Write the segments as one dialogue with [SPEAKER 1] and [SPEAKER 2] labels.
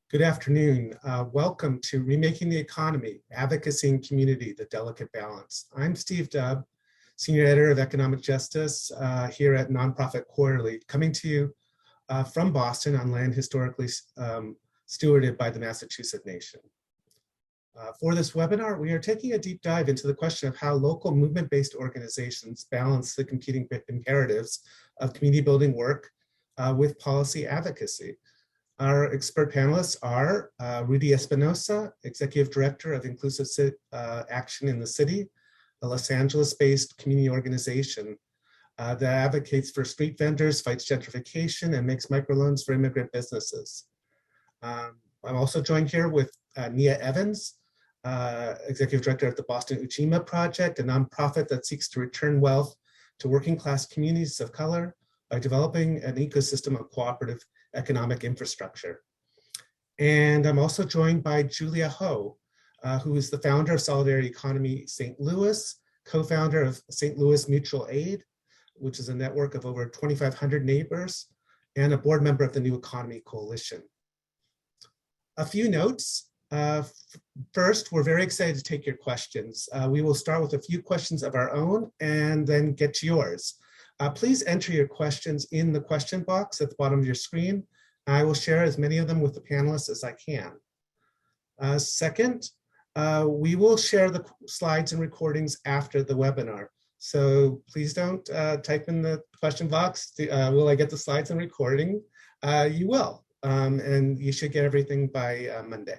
[SPEAKER 1] Good afternoon. Welcome to Remaking the Economy, Advocacy and Community, the Delicate Balance. I'm Steve Dubb, Senior Editor of Economic Justice here at Nonprofit Quarterly, coming to you from Boston on land historically stewarded by the Massachusetts Nation. For this webinar, we are taking a deep dive into the question of how local movement-based organizations balance the competing imperatives of community building work with policy advocacy. Our expert panelists are Rudy Espinosa, Executive Director of Inclusive Action in the City, a Los Angeles-based community organization that advocates for street vendors, fights gentrification, and makes microloans for immigrant businesses. I'm also joined here with Nia Evans, Executive Director of the Boston Ujima Project, a nonprofit that seeks to return wealth to working class communities of color by developing an ecosystem of cooperative economic infrastructure. And I'm also joined by Julia Ho, who is the founder of Solidarity Economy St. Louis, co-founder of St. Louis Mutual Aid, which is a network of over 2,500 neighbors, and a board member of the New Economy Coalition. A few notes. First, we're very excited to take your questions. We will start with a few questions of our own and then get to yours. Please enter your questions in the question box at the bottom of your screen. I will share as many of them with the panelists as I can. Second, we will share the slides and recordings after the webinar. So please don't type in the question box, will I get the slides and recording? You will, and you should get everything by Monday.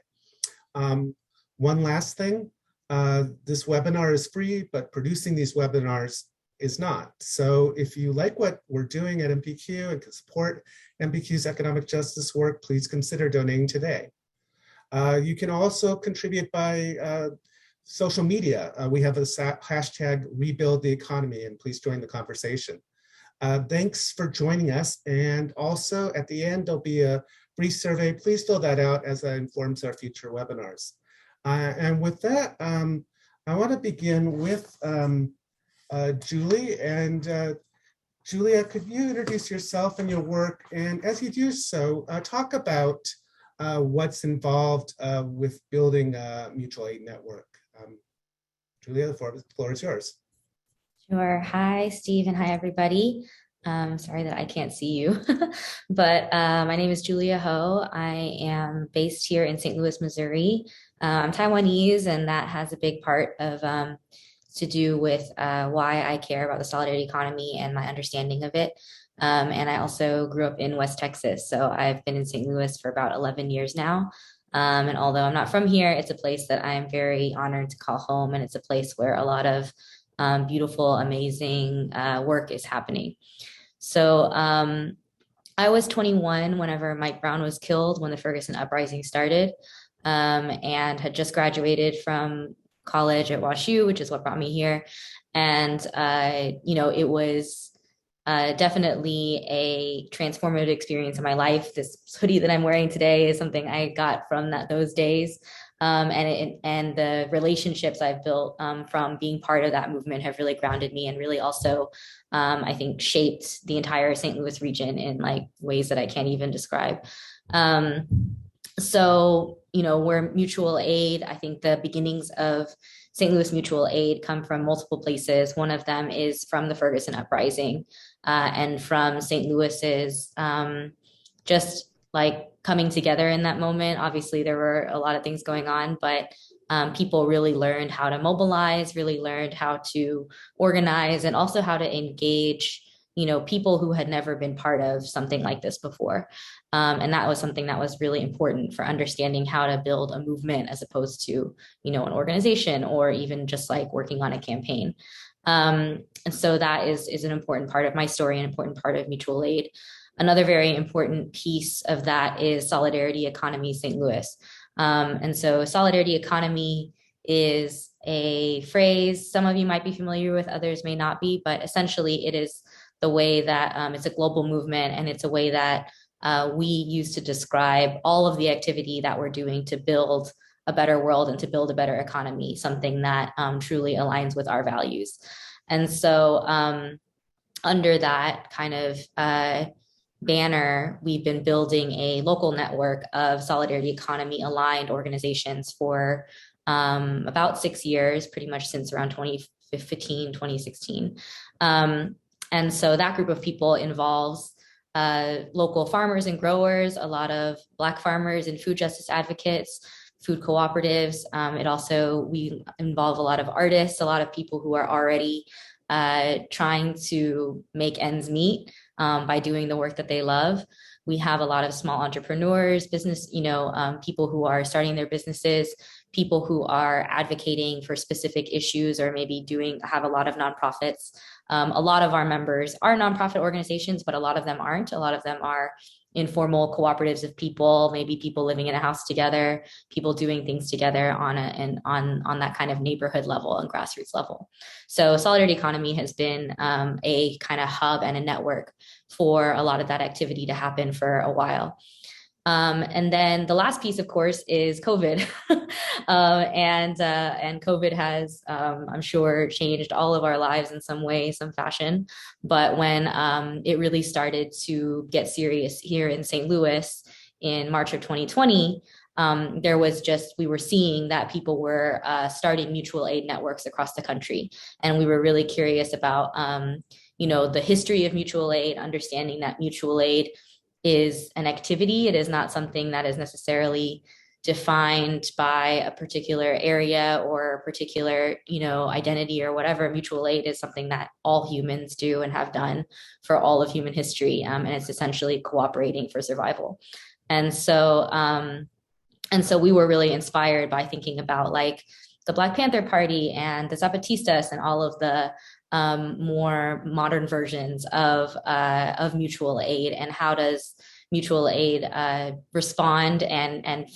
[SPEAKER 1] One last thing, this webinar is free, but producing these webinars is not. So if you like what we're doing at MPQ and can support MPQ's economic justice work, please consider donating today. You can also contribute by social media. We have a hashtag Rebuild the Economy, and please join the conversation. Thanks for joining us. And also at the end, there'll be a brief survey. Please fill that out as that informs our future webinars. And with that, I want to begin with Julie. And Julia, could you introduce yourself and your work? And as you do so, talk about what's involved with building a mutual aid network. Julia, the floor is yours.
[SPEAKER 2] Sure. Hi, Steve, and hi, everybody. Sorry that I can't see you, but my name is Julia Ho. I am based here in St. Louis, Missouri. I'm Taiwanese, and that has a big part of to do with why I care about the solidarity economy and my understanding of it. And I also grew up in West Texas, so I've been in St. Louis for about 11 years now. And although I'm not from here, it's a place that I'm very honored to call home, and it's a place where a lot of beautiful, amazing work is happening. So I was 21 whenever Mike Brown was killed, when the Ferguson uprising started, and had just graduated from college at WashU, which is what brought me here. And, it was definitely a transformative experience in my life. This hoodie that I'm wearing today is something I got from those days. And the relationships I've built from being part of that movement have really grounded me and really also, I think, shaped the entire St. Louis region in ways that I can't even describe. So, we're mutual aid. I think the beginnings of St. Louis Mutual Aid come from multiple places. One of them is from the Ferguson uprising and from St. Louis's just coming together in that moment. Obviously, there were a lot of things going on, but people really learned how to mobilize, really learned how to organize, and also how to engage people who had never been part of something like this before. And that was something that was really important for understanding how to build a movement as opposed to, an organization or even just working on a campaign. And so that is an important part of my story, an important part of mutual aid. Another very important piece of that is Solidarity Economy St. Louis. And so Solidarity Economy is a phrase some of you might be familiar with, others may not be, but essentially it is the way that it's a global movement, and it's a way that we use to describe all of the activity that we're doing to build a better world and to build a better economy, something that truly aligns with our values. And so under that kind of banner, we've been building a local network of solidarity economy aligned organizations for about 6 years, pretty much since around 2015, 2016. And so that group of people involves local farmers and growers, a lot of Black farmers and food justice advocates, food cooperatives. We involve a lot of artists, a lot of people who are already trying to make ends meet by doing the work that they love. We have a lot of small entrepreneurs, people who are starting their businesses, people who are advocating for specific issues, or maybe have a lot of nonprofits. A lot of our members are nonprofit organizations, but a lot of them aren't. A lot of them are informal cooperatives of people, maybe people living in a house together, people doing things together on that kind of neighborhood level and grassroots level. So Solidarity Economy has been a kind of hub and a network for a lot of that activity to happen for a while. And then the last piece, of course, is COVID. And COVID has, I'm sure, changed all of our lives in some way, some fashion. But when it really started to get serious here in St. Louis in March of 2020, we were seeing that people were starting mutual aid networks across the country. And we were really curious about, the history of mutual aid, understanding that mutual aid is an activity. It is not something that is necessarily defined by a particular area or a particular, identity or whatever. Mutual aid is something that all humans do and have done for all of human history. And it's essentially cooperating for survival. And so we were really inspired by thinking about like the Black Panther Party and the Zapatistas and all of the more modern versions of mutual aid, and how does mutual aid respond and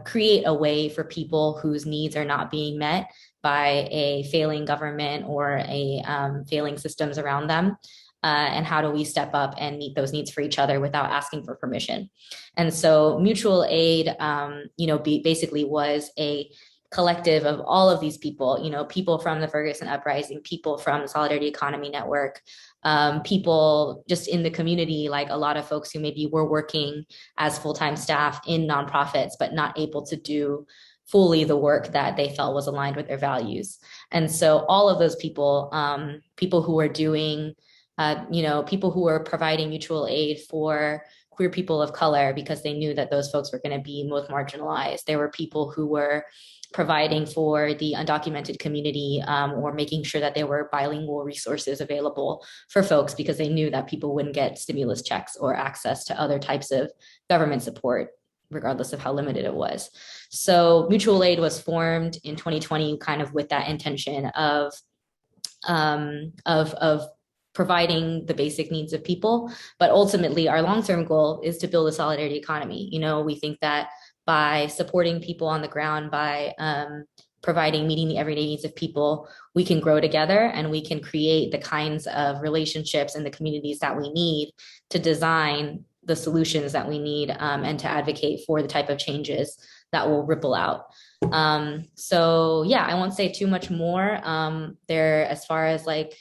[SPEAKER 2] create a way for people whose needs are not being met by a failing government or a failing systems around them. And how do we step up and meet those needs for each other without asking for permission? And so mutual aid, basically was a collective of all of these people, people from the Ferguson Uprising, people from the Solidarity Economy Network, people just in the community, like a lot of folks who maybe were working as full-time staff in nonprofits, but not able to do fully the work that they felt was aligned with their values. And so all of those people, people who were doing, people who were providing mutual aid for queer people of color because they knew that those folks were going to be most marginalized. There were people who were providing for the undocumented community, or making sure that there were bilingual resources available for folks because they knew that people wouldn't get stimulus checks or access to other types of government support, regardless of how limited it was. So mutual aid was formed in 2020 kind of with that intention of providing the basic needs of people. But ultimately, our long-term goal is to build a solidarity economy. We think that by supporting people on the ground, by meeting the everyday needs of people, we can grow together and we can create the kinds of relationships and the communities that we need to design the solutions that we need, and to advocate for the type of changes that will ripple out. So yeah, I won't say too much more. As far as like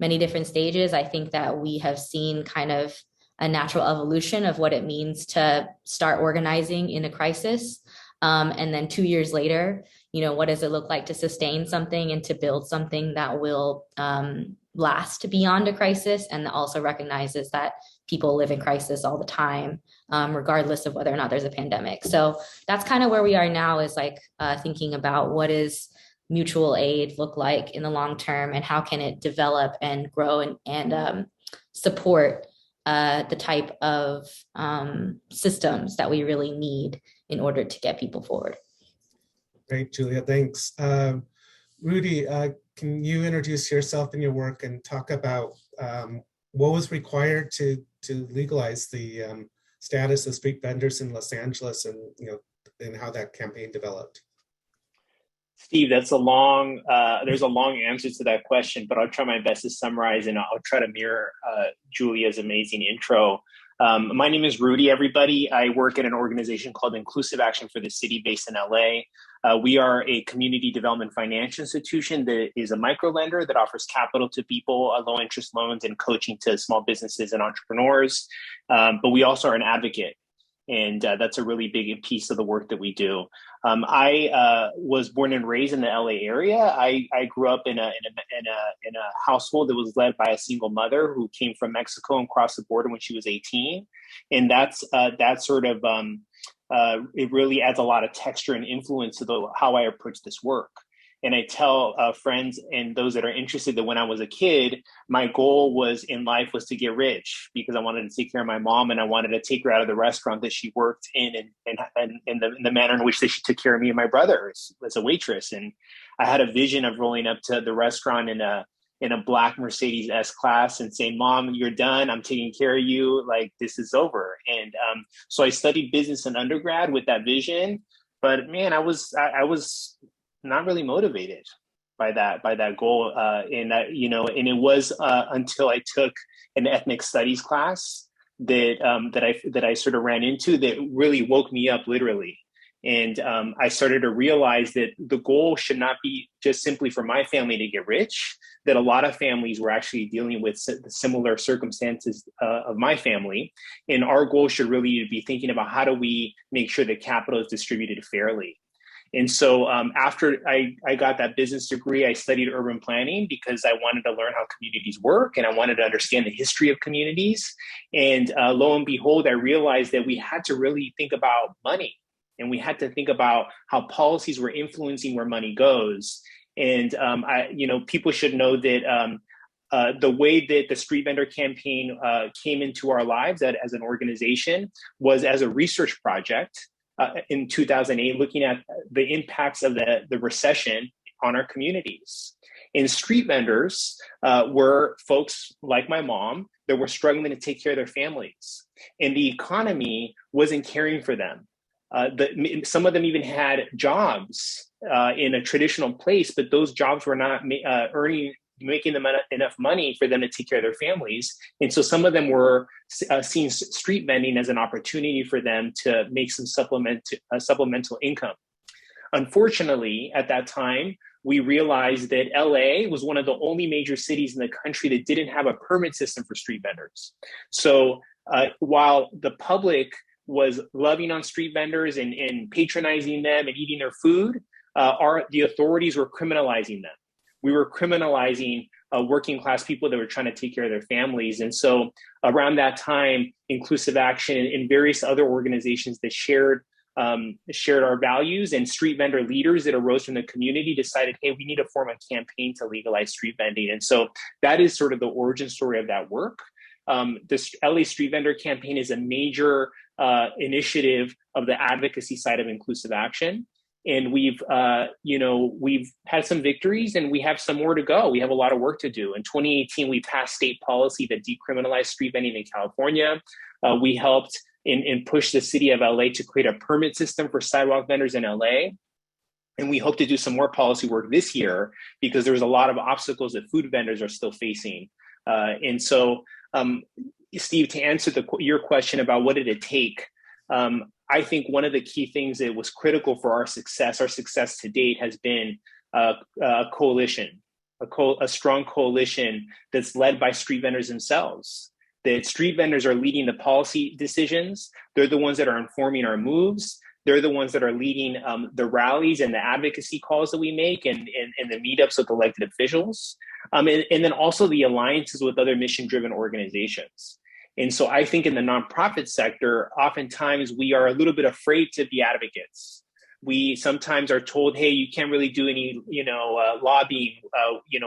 [SPEAKER 2] many different stages, I think that we have seen kind of a natural evolution of what it means to start organizing in a crisis. And then 2 years later, what does it look like to sustain something and to build something that will last beyond a crisis, and also recognizes that people live in crisis all the time, regardless of whether or not there's a pandemic. So that's kind of where we are now, is like thinking about what is mutual aid look like in the long term, and how can it develop and grow and support the type of systems that we really need in order to get people forward.
[SPEAKER 1] Great, Julia, thanks. Rudy, can you introduce yourself and your work and talk about what was required to legalize the status of street vendors in Los Angeles, and how that campaign developed?
[SPEAKER 3] Steve, there's a long answer to that question, but I'll try my best to summarize, and I'll try to mirror Julia's amazing intro. My name is Rudy, everybody. I work at an organization called Inclusive Action for the City based in LA. We are a community development financial institution that is a micro lender that offers capital to people, low interest loans, and coaching to small businesses and entrepreneurs. But we also are an advocate. And that's a really big piece of the work that we do. I was born and raised in the LA area. I grew up in a household that was led by a single mother who came from Mexico and crossed the border when she was 18. And that sort of it really adds a lot of texture and influence to how I approach this work. And I tell friends and those that are interested that when I was a kid, my goal in life was to get rich because I wanted to take care of my mom and I wanted to take her out of the restaurant that she worked in and the manner in which that she took care of me and my brother as a waitress. And I had a vision of rolling up to the restaurant in a black Mercedes S-Class and saying, "Mom, you're done. I'm taking care of you. Like, this is over." And so I studied business in undergrad with that vision. But man, I was not really motivated by that goal, and it was until I took an ethnic studies class that I sort of ran into that really woke me up literally, and I started to realize that the goal should not be just simply for my family to get rich. That a lot of families were actually dealing with similar circumstances of my family, and our goal should really be thinking about how do we make sure that capital is distributed fairly. And so after I got that business degree, I studied urban planning because I wanted to learn how communities work and I wanted to understand the history of communities. And lo and behold, I realized that we had to really think about money and we had to think about how policies were influencing where money goes. And people should know that the way that the street vendor campaign came into our lives as an organization was as a research project. In 2008, looking at the impacts of the recession on our communities. And street vendors were folks like my mom that were struggling to take care of their families. And the economy wasn't caring for them. Some of them even had jobs in a traditional place, but those jobs were not making them enough money for them to take care of their families. And so some of them were seeing street vending as an opportunity for them to make some supplemental income. Unfortunately, at that time, we realized that LA was one of the only major cities in the country that didn't have a permit system for street vendors. So while the public was loving on street vendors and patronizing them and eating their food, the authorities were criminalizing them. We were criminalizing working class people that were trying to take care of their families. And so around that time, Inclusive Action and various other organizations that shared our values and street vendor leaders that arose from the community decided, hey, we need to form a campaign to legalize street vending. And so that is sort of the origin story of that work. This LA Street Vendor campaign is a major initiative of the advocacy side of Inclusive Action. And we've had some victories and we have some more to go. We have a lot of work to do. In 2018, we passed state policy that decriminalized street vending in California. We helped and push the city of LA to create a permit system for sidewalk vendors in LA. And we hope to do some more policy work this year because there's a lot of obstacles that food vendors are still facing. And so, Steve, to answer your question about what did it take, I think one of the key things that was critical for our success to date has been a coalition, a strong coalition that's led by street vendors themselves. That street vendors are leading the policy decisions. They're the ones that are informing our moves. They're the ones that are leading the rallies and the advocacy calls that we make and the meetups with elected officials. And then also the alliances with other mission-driven organizations. And so I think in the nonprofit sector, oftentimes we are a little bit afraid to be advocates. We sometimes are told, hey, you can't really do any, lobbying,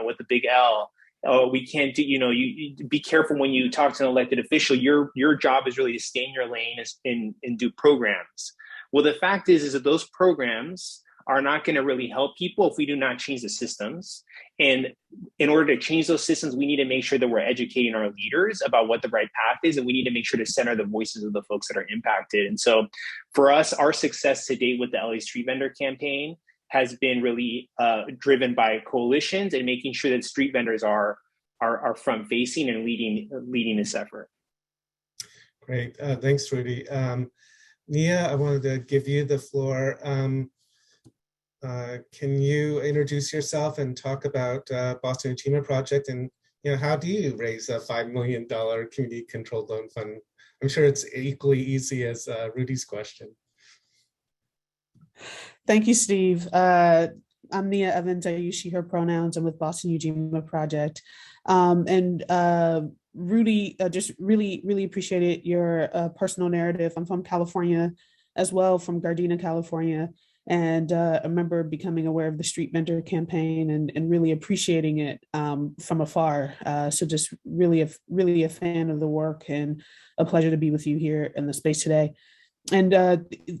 [SPEAKER 3] with the big L. We can't do, you be careful when you talk to an elected official. Your job is really to stay in your lane and do programs. Well, the fact is that those programs are not going to really help people if we do not change the systems. And in order to change those systems, we need to make sure that we're educating our leaders about what the right path is. And we need to make sure to center the voices of the folks that are impacted. And so for us, our success to date with the LA Street Vendor campaign has been really driven by coalitions and making sure that street vendors are front facing and leading this effort.
[SPEAKER 1] Great. Thanks, Rudy. Nia, I wanted to give you the floor. Can you introduce yourself and talk about Boston Ujima Project, and how do you raise a $5 million community controlled loan fund? I'm sure it's equally easy as Rudy's question.
[SPEAKER 4] Thank you, Steve. I'm Mia Evans. I use she, her pronouns. I'm with Boston Ujima Project. Rudy, just really appreciated your personal narrative. I'm from California as well, from Gardena, California. And I remember becoming aware of the street vendor campaign and really appreciating it from afar. So just really a fan of the work, and a pleasure to be with you here in the space today. And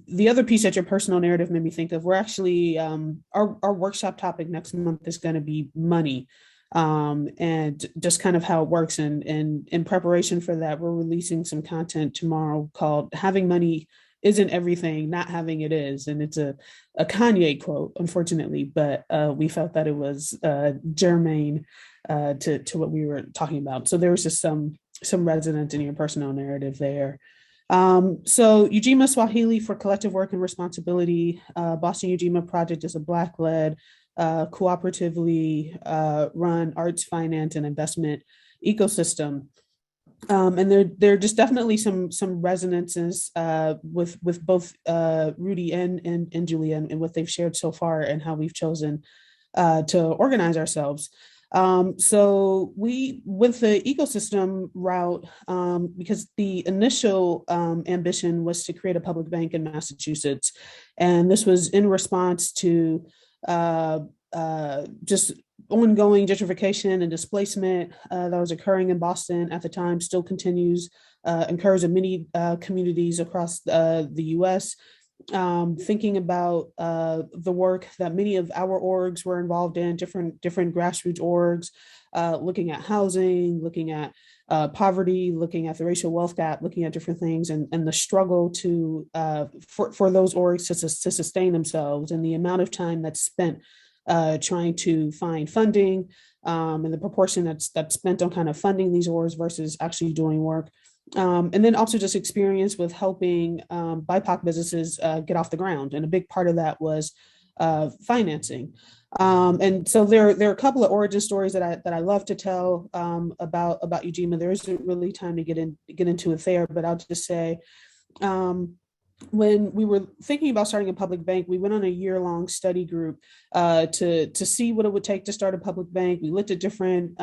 [SPEAKER 4] the other piece that your personal narrative made me think of, we're actually, our workshop topic next month is going to be money, and just kind of how it works. And in preparation for that, we're releasing some content tomorrow called "Having Money Isn't Everything, Not Having It Is." And it's a Kanye quote, unfortunately, but we felt that it was germane to what we were talking about. So there was just some resonance in your personal narrative there. So Ujima Swahili for Collective Work and Responsibility. Boston Ujima Project is a Black-led, cooperatively run arts, finance, and investment ecosystem. And there are just definitely some resonances with both Rudy and Julia and what they've shared so far, and how we've chosen to organize ourselves. So we, with the ecosystem route, because the initial ambition was to create a public bank in Massachusetts. And this was in response to just ongoing gentrification and displacement that was occurring in Boston at the time, still continues, occurs in many communities across the US. Thinking about the work that many of our orgs were involved in, different grassroots orgs, looking at housing, looking at poverty, looking at the racial wealth gap, looking at different things, and the struggle to for those orgs to sustain themselves, and the amount of time that's spent trying to find funding, and the proportion that's spent on kind of funding these orgs versus actually doing work. And then also just experience with helping BIPOC businesses get off the ground. And a big part of that was financing. And so there are a couple of origin stories that I love to tell about Ujima. There isn't really time to get into it there, but I'll just say, when we were thinking about starting a public bank, we went on a year-long study group to see what it would take to start a public bank. We looked at different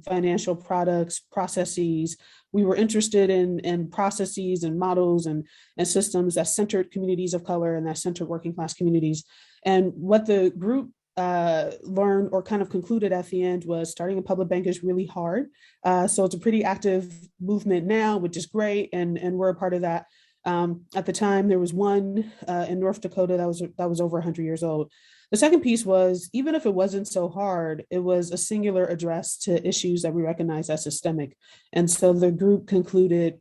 [SPEAKER 4] financial products, processes. We were interested in processes and models and systems that centered communities of color and that centered working class communities. And what the group learned, or kind of concluded at the end, was starting a public bank is really hard. So it's a pretty active movement now, which is great, and we're a part of that. At the time, there was one in North Dakota that was over 100 years old. The second piece was, even if it wasn't so hard, it was a singular address to issues that we recognize as systemic. And so the group concluded,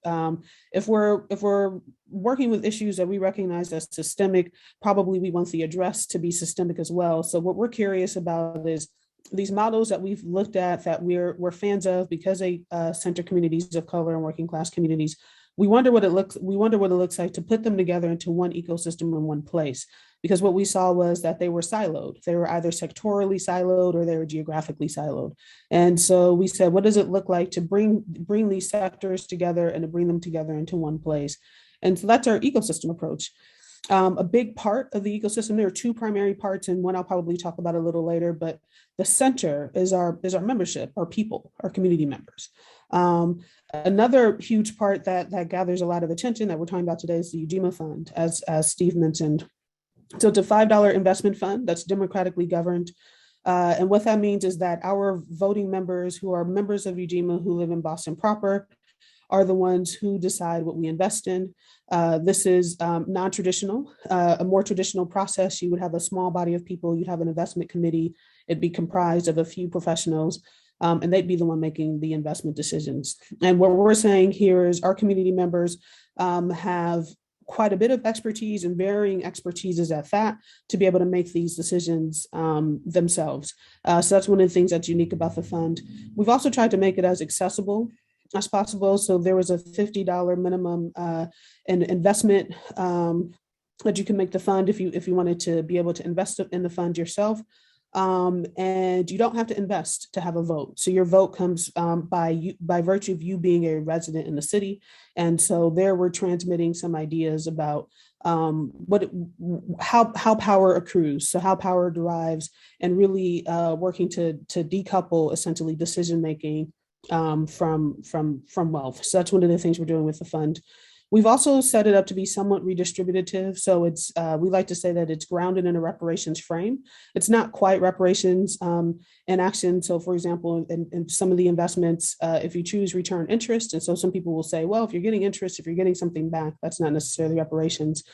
[SPEAKER 4] if we're working with issues that we recognize as systemic, probably we want the address to be systemic as well. So what we're curious about is these models that we've looked at, that we're fans of because they center communities of color and working class communities. We wonder what it looks like to put them together into one ecosystem in one place, because what we saw was that they were siloed. They were either sectorally siloed or they were geographically siloed. And so we said, what does it look like to bring these sectors together and to bring them together into one place? And so that's our ecosystem approach. A big part of the ecosystem, there are two primary parts, and one I'll probably talk about a little later, but the center is our membership, our people, our community members. Another huge part that gathers a lot of attention that we're talking about today is the Ujima Fund, as Steve mentioned. So it's a $5 investment fund that's democratically governed. And what that means is that our voting members, who are members of Ujima who live in Boston proper, are the ones who decide what we invest in. This is non-traditional, a more traditional process. You would have a small body of people, you'd have an investment committee, it'd be comprised of a few professionals, and they'd be the one making the investment decisions. And what we're saying here is our community members have quite a bit of expertise, and varying expertises at that, to be able to make these decisions themselves. So that's one of the things that's unique about the fund. We've also tried to make it as accessible as possible. So there was a $50 minimum investment that you can make the fund if you wanted to be able to invest in the fund yourself. And you don't have to invest to have a vote. So your vote comes by virtue of you being a resident in the city. And so there we're transmitting some ideas about how power accrues, so how power derives, and really working to decouple essentially decision making from wealth. So that's one of the things we're doing with the fund. We've also set it up to be somewhat redistributive. So it's we like to say that it's grounded in a reparations frame. It's not quite reparations in action. So for example, in some of the investments, if you choose return interest, and so some people will say, well, if you're getting interest, if you're getting something back, that's not necessarily reparations.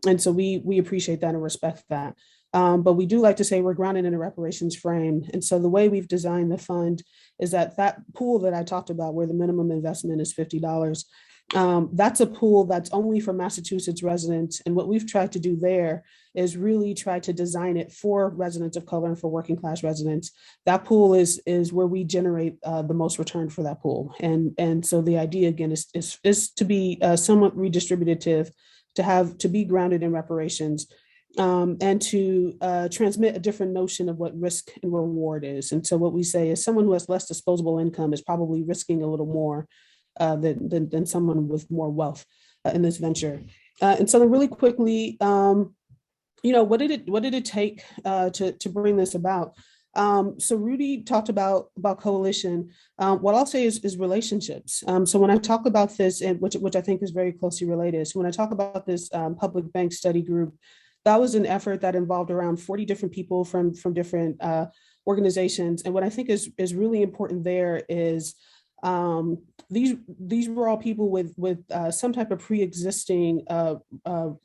[SPEAKER 4] And so we appreciate that and respect that. But we do like to say we're grounded in a reparations frame. And so the way we've designed the fund is that pool that I talked about, where the minimum investment is $50, that's a pool that's only for Massachusetts residents. And what we've tried to do there is really try to design it for residents of color and for working class residents. That pool is where we generate the most return for that pool. And so the idea again is to be somewhat redistributive, to be grounded in reparations, and to transmit a different notion of what risk and reward is. And so what we say is someone who has less disposable income is probably risking a little more than someone with more wealth in this venture. And so then really quickly, what did it take to bring this about? So Rudy talked about coalition. What I'll say is relationships. So when I talk about this, and which I think is very closely related, so when I talk about this public bank study group, that was an effort that involved around 40 different people from different organizations. And what I think is really important there is these were all people with some type of pre-existing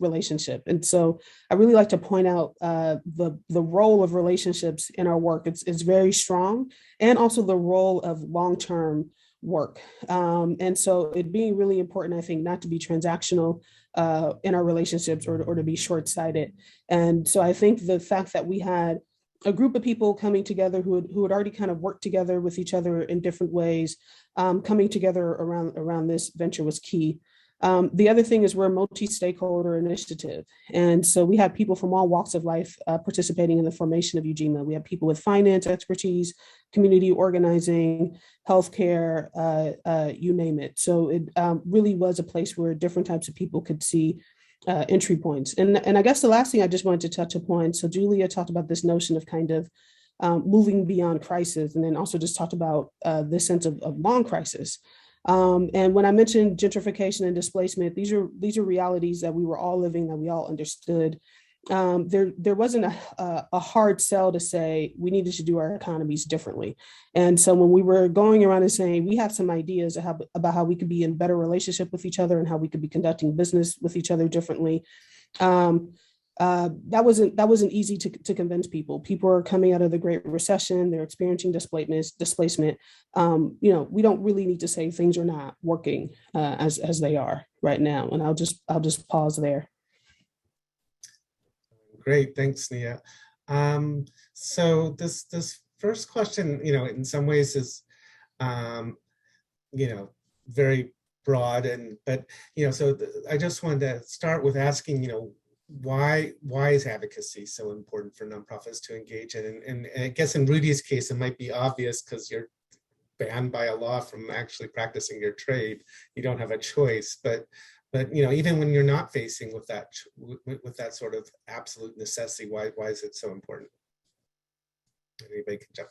[SPEAKER 4] relationship. And so I really like to point out the role of relationships in our work. It's very strong, and also the role of long-term work. And so it being really important, I think, not to be transactional in our relationships or to be short-sighted. And so I think the fact that we had a group of people coming together who had already kind of worked together with each other in different ways, coming together around this venture was key. The other thing is we're a multi-stakeholder initiative. And so we have people from all walks of life participating in the formation of UGMA. We have people with finance expertise, community organizing, healthcare, you name it. So it really was a place where different types of people could see entry points. And I guess the last thing I just wanted to touch upon, so Julia talked about this notion of kind of moving beyond crisis, and then also just talked about this sense of long crisis. And when I mentioned gentrification and displacement, these are realities that we were all living, that we all understood. There wasn't a hard sell to say we needed to do our economies differently. And so when we were going around and saying we have some ideas about how we could be in better relationship with each other and how we could be conducting business with each other differently, that wasn't easy to convince people. People are coming out of the Great Recession. They're experiencing displacement. We don't really need to say things are not working as they are right now. And I'll just pause there.
[SPEAKER 1] Great, thanks, Nia. So this first question, in some ways is, very broad, but I just wanted to start with asking, why is advocacy so important for nonprofits to engage in? And I guess in Rudy's case, it might be obvious because you're banned by a law from actually practicing your trade. You don't have a choice, but even when you're not facing with that sort of absolute necessity, why is it so important? Anybody can jump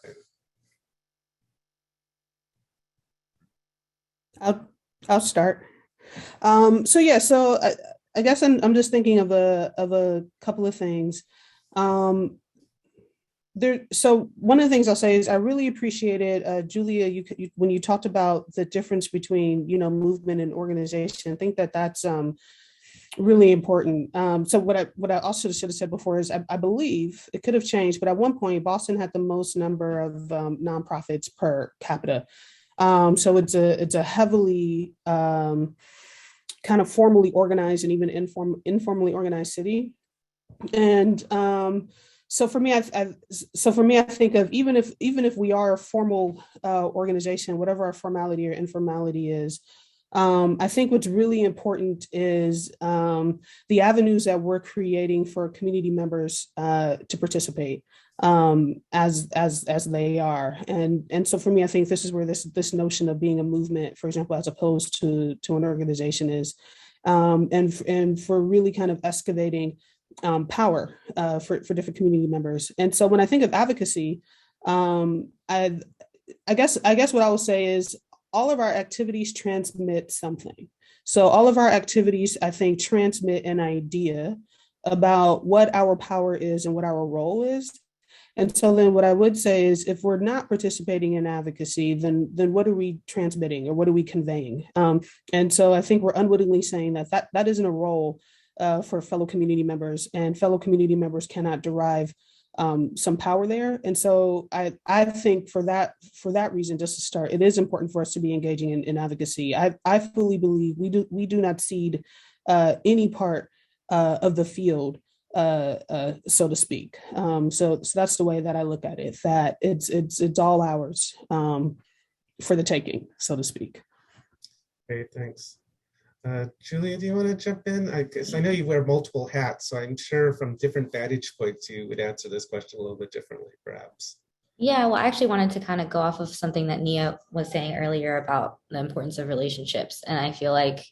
[SPEAKER 1] in.
[SPEAKER 4] I'll start. So I guess I'm just thinking of a couple of things. So one of the things I'll say is I really appreciated, Julia, when you talked about the difference between, movement and organization. I think that's really important. So what I also should have said before is I believe it could have changed, but at one point Boston had the most number of nonprofits per capita. So it's a heavily kind of formally organized and even informally organized city. And so for me, I think of even if we are a formal organization, whatever our formality or informality is, I think what's really important is the avenues that we're creating for community members to participate as they are, and so for me, I think this is where this notion of being a movement, for example, as opposed to an organization is, and for really kind of excavating power for different community members. And so when I think of advocacy, I guess what I will say is all of our activities transmit something. So all of our activities, I think, transmit an idea about what our power is and what our role is. And so then what I would say is if we're not participating in advocacy, then what are we transmitting or what are we conveying? And so I think we're unwittingly saying that isn't a role for fellow community members, and fellow community members cannot derive some power there. And so I think for that reason, just to start, it is important for us to be engaging in advocacy. I fully believe we do not cede any part of the field, so to speak. So that's the way that I look at it, that it's all ours for the taking, so to speak.
[SPEAKER 1] Great, thanks. Julia, do you want to jump in? I guess I know you wear multiple hats, so I'm sure from different vantage points you would answer this question a little bit differently, perhaps.
[SPEAKER 2] Yeah, well, I actually wanted to kind of go off of something that Nia was saying earlier about the importance of relationships. And I feel like,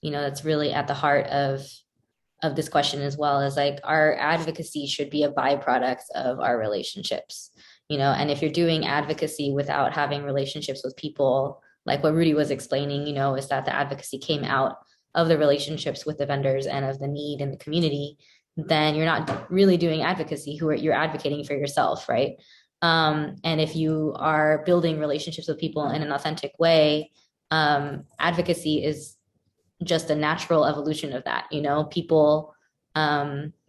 [SPEAKER 2] that's really at the heart of this question as well, is like our advocacy should be a byproduct of our relationships, and if you're doing advocacy without having relationships with people, like what Rudy was explaining, is that the advocacy came out of the relationships with the vendors and of the need in the community, then you're not really doing advocacy. You're advocating for yourself, right? And if you are building relationships with people in an authentic way, advocacy is just a natural evolution of that. People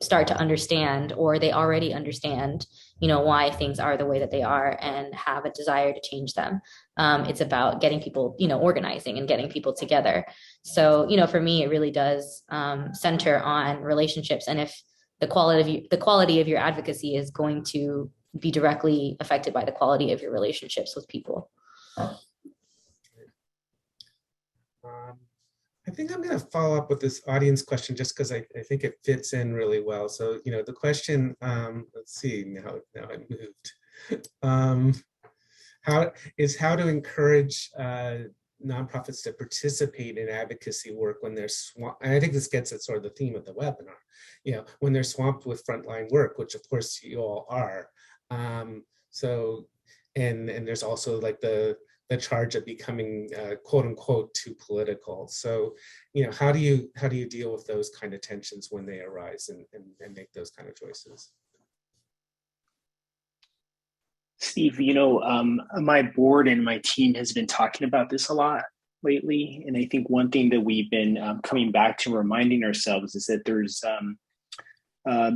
[SPEAKER 2] start to understand, or they already understand, why things are the way that they are and have a desire to change them. It's about getting people, organizing and getting people together. So, for me, it really does center on relationships. And if the quality of your advocacy is going to be directly affected by the quality of your relationships with people.
[SPEAKER 1] I think I'm going to follow up with this audience question just because I think it fits in really well. So, the question, let's see, now I moved. How to encourage nonprofits to participate in advocacy work when they're swamped. And I think this gets at sort of the theme of the webinar, when they're swamped with frontline work, which of course you all are. So, and there's also like the charge of becoming quote unquote too political. So, how do you deal with those kind of tensions when they arise and make those kind of choices?
[SPEAKER 3] Steve, my board and my team has been talking about this a lot lately. And I think one thing that we've been coming back to reminding ourselves is that there's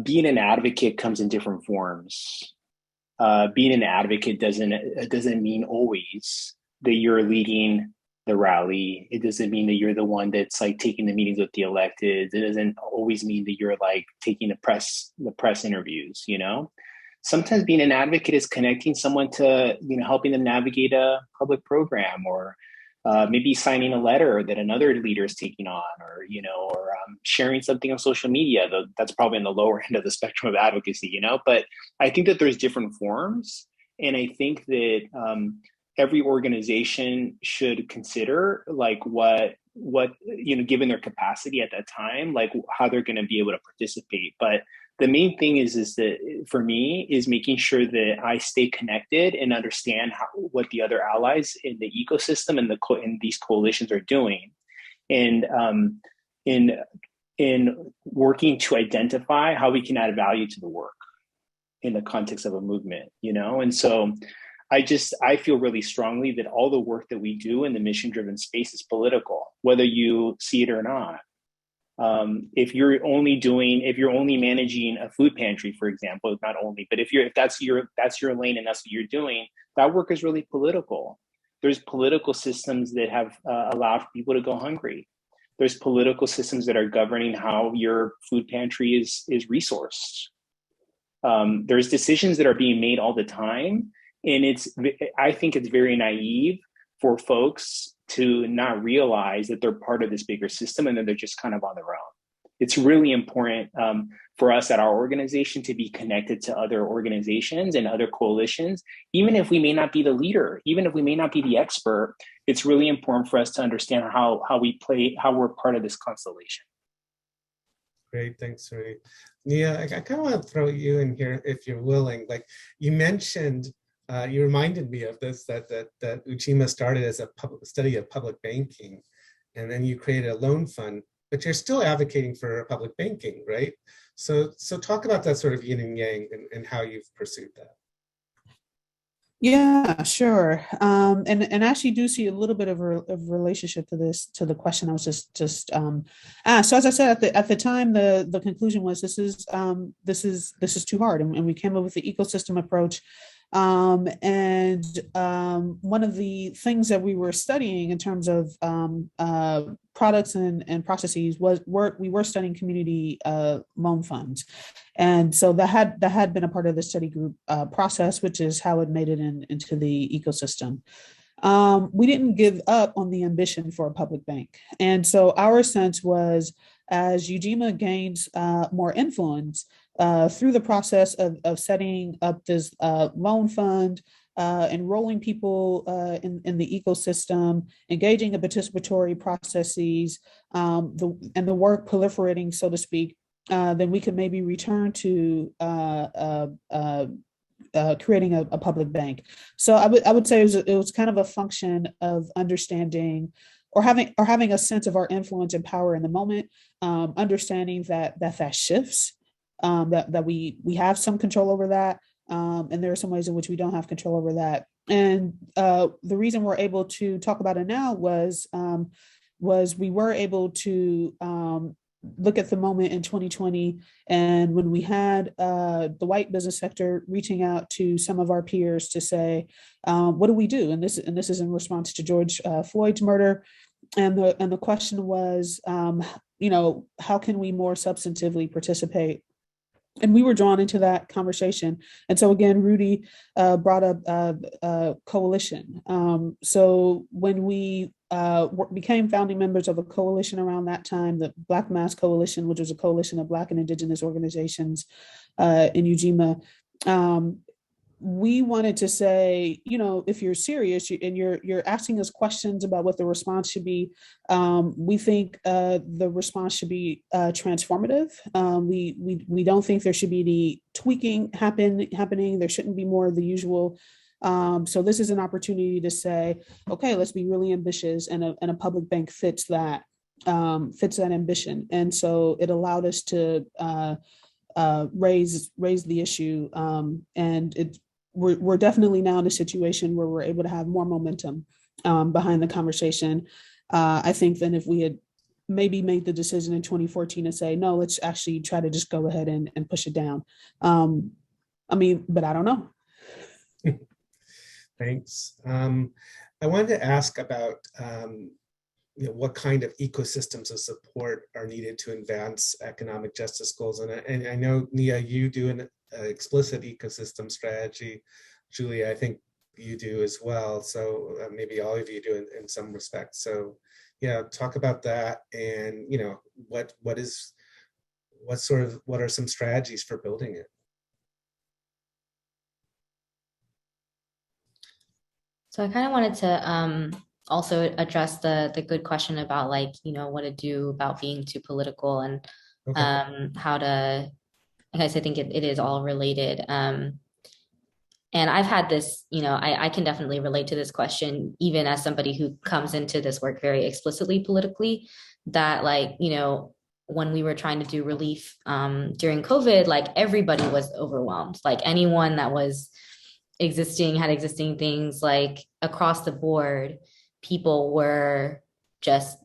[SPEAKER 3] being an advocate comes in different forms. Being an advocate doesn't mean always that you're leading the rally. It doesn't mean that you're the one that's like taking the meetings with the elected. It doesn't always mean that you're like taking the press interviews, Sometimes being an advocate is connecting someone to, helping them navigate a public program, or maybe signing a letter that another leader is taking on, or sharing something on social media. That's probably on the lower end of the spectrum of advocacy, But I think that there's different forms, and I think that every organization should consider like what given their capacity at that time, like how they're going to be able to participate. But the main thing is that for me is making sure that I stay connected and understand what the other allies in the ecosystem and in these coalitions are doing, and in working to identify how we can add value to the work in the context of a movement, And so I feel really strongly that all the work that we do in the mission-driven space is political, whether you see it or not. If you're only managing a food pantry, for example, not only, but if that's your lane and that's what you're doing, that work is really political. There's political systems that have allowed people to go hungry. There's political systems that are governing how your food pantry is resourced. There's decisions that are being made all the time. And I think it's very naive for folks to not realize that they're part of this bigger system and that they're just kind of on their own. It's really important for us at our organization to be connected to other organizations and other coalitions, even if we may not be the leader, even if we may not be the expert. It's really important for us to understand how we're part of this constellation.
[SPEAKER 1] Great, thanks, Rudy. Nia, I kind of want to throw you in here if you're willing. Like you mentioned, you reminded me of this, that Ujima started as a study of public banking, and then you created a loan fund, but you're still advocating for public banking, right? So talk about that sort of yin and yang and how you've pursued that.
[SPEAKER 4] Yeah, sure. And I actually do see a little bit of a relationship to this, to the question I was just asked. So as I said at the time, the conclusion was this is too hard, and we came up with the ecosystem approach. And one of the things that we were studying in terms of products and processes we were studying community loan funds. And so that had been a part of the study group process, which is how it made it into the ecosystem. We didn't give up on the ambition for a public bank. And so our sense was, as Ujima gains more influence through the process of setting up this loan fund, enrolling people in the ecosystem, engaging in participatory processes, and the work proliferating, so to speak, then we could maybe return to creating a public bank. So I would say it was kind of a function of understanding or having a sense of our influence and power in the moment, understanding that shifts, that we have some control over that, and there are some ways in which we don't have control over that. And the reason we're able to talk about it now was we were able to look at the moment in 2020, and when we had the white business sector reaching out to some of our peers to say, what do we do? And this is in response to George Floyd's murder. And the question was, how can we more substantively participate? And we were drawn into that conversation. And so again, Rudy brought up coalition. So when we became founding members of a coalition around that time, the Black Mass Coalition, which was a coalition of Black and Indigenous organizations in Ujima, we wanted to say, if you're serious and you're asking us questions about what the response should be, we think the response should be transformative. We don't think there should be any tweaking happening. There shouldn't be more of the usual. So this is an opportunity to say, okay, let's be really ambitious, and a public bank fits that ambition. And so it allowed us to raise the issue, and we're definitely now in a situation where we're able to have more momentum behind the conversation. I think than if we had maybe made the decision in 2014 to say, no, let's actually try to just go ahead and push it down. But I don't know.
[SPEAKER 1] Thanks. I wanted to ask about what kind of ecosystems of support are needed to advance economic justice goals. And I know, Nia, you do an explicit ecosystem strategy. Julia, I think you do as well. So maybe all of you do in some respect. So yeah, talk about that, and what are some strategies for building it?
[SPEAKER 2] So I kind of wanted to also address the good question about what to do about being too political, and how to, I guess I think it is all related. And I've had this, I can definitely relate to this question, even as somebody who comes into this work very explicitly politically, that when we were trying to do relief during COVID, everybody was overwhelmed. Anyone that was had existing things, across the board, people were just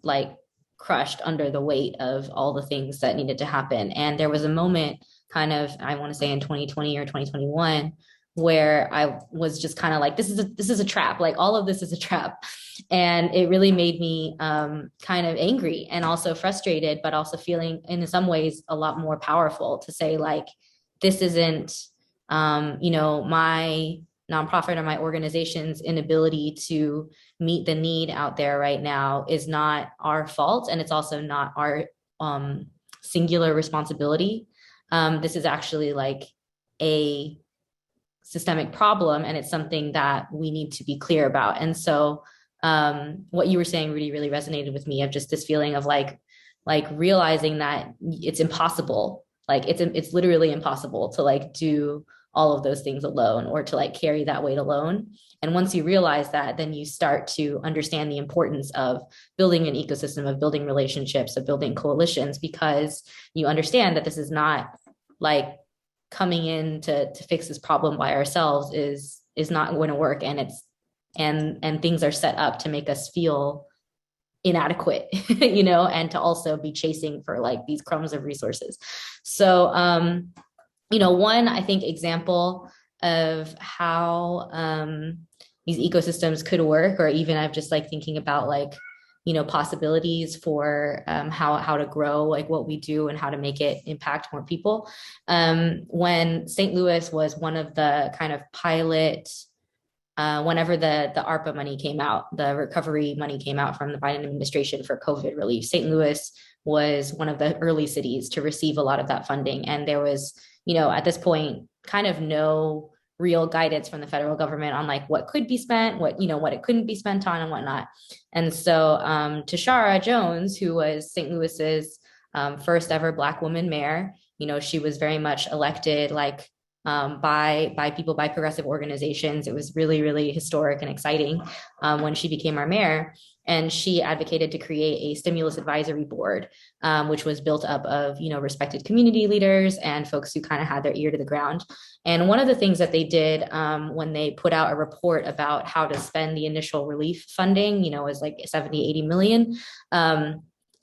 [SPEAKER 2] crushed under the weight of all the things that needed to happen. And there was a moment I want to say in 2020 or 2021, where I was just kind of this is a trap. All of this is a trap. And it really made me kind of angry and also frustrated, but also feeling in some ways a lot more powerful to say, this isn't, my nonprofit or my organization's inability to meet the need out there right now is not our fault, and it's also not our singular responsibility. This is actually like a systemic problem, and it's something that we need to be clear about. And so what you were saying, Rudy, really resonated with me, of just this feeling of like realizing that it's impossible. Like it's literally impossible to like do all of those things alone, or to like carry that weight alone. And once you realize that, then you start to understand the importance of building an ecosystem, of building relationships, of building coalitions, because you understand that this is not like coming in to fix this problem by ourselves is not going to work. And and things are set up to make us feel inadequate, and to also be chasing for like these crumbs of resources. So, one, I think, example of how these ecosystems could work, or even I'm just like thinking about like, possibilities for how to grow like what we do and how to make it impact more people. When St. Louis was one of the kind of pilot, whenever the ARPA money came out, the recovery money came out from the Biden administration for COVID relief, St. Louis was one of the early cities to receive a lot of that funding. And there was, at this point, kind of no real guidance from the federal government on like what could be spent, what it couldn't be spent on and whatnot. And so Tashara Jones, who was St. Louis's first ever Black woman mayor, she was very much elected like by people, by progressive organizations. It was really, really historic and exciting when she became our mayor. And she advocated to create a stimulus advisory board, which was built up of, respected community leaders and folks who kind of had their ear to the ground. And one of the things that they did when they put out a report about how to spend the initial relief funding, was like 70, 80 million,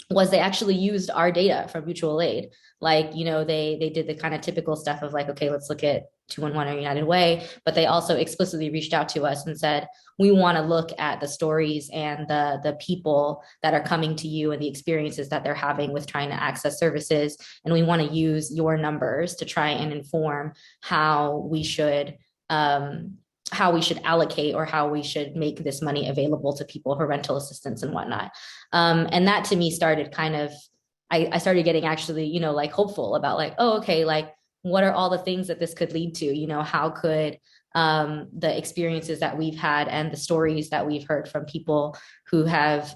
[SPEAKER 2] was they actually used our data from mutual aid. Like, they did the kind of typical stuff of like, okay, let's look at 211 or United Way, but they also explicitly reached out to us and said, we want to look at the stories and the people that are coming to you and the experiences that they're having with trying to access services. And we want to use your numbers to try and inform how we should allocate, or how we should make this money available to people for rental assistance and whatnot. And that to me started kind of, I started getting actually, like hopeful about like, oh, okay, like what are all the things that this could lead to? How could the experiences that we've had and the stories that we've heard from people who have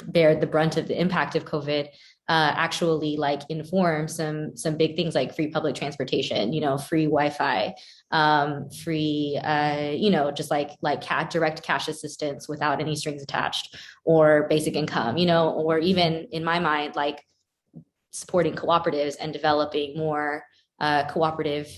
[SPEAKER 2] bared the brunt of the impact of COVID actually like inform some big things like free public transportation, free Wi-Fi, free, just like direct cash assistance without any strings attached, or basic income, or even in my mind, like supporting cooperatives and developing more cooperative,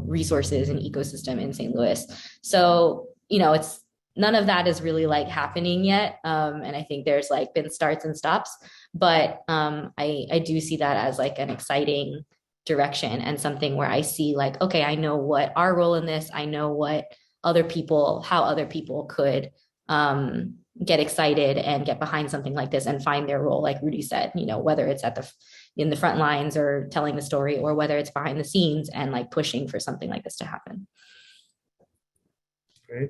[SPEAKER 2] resources and ecosystem in St. Louis. So, it's none of that is really like happening yet. And I think there's like been starts and stops, but I do see that as like an exciting direction and something where I see like, okay, I know what our role in this, I know what how other people could get excited and get behind something like this and find their role, like Rudy said, whether it's in the front lines or telling the story, or whether it's behind the scenes and like pushing for something like this to happen.
[SPEAKER 1] Great.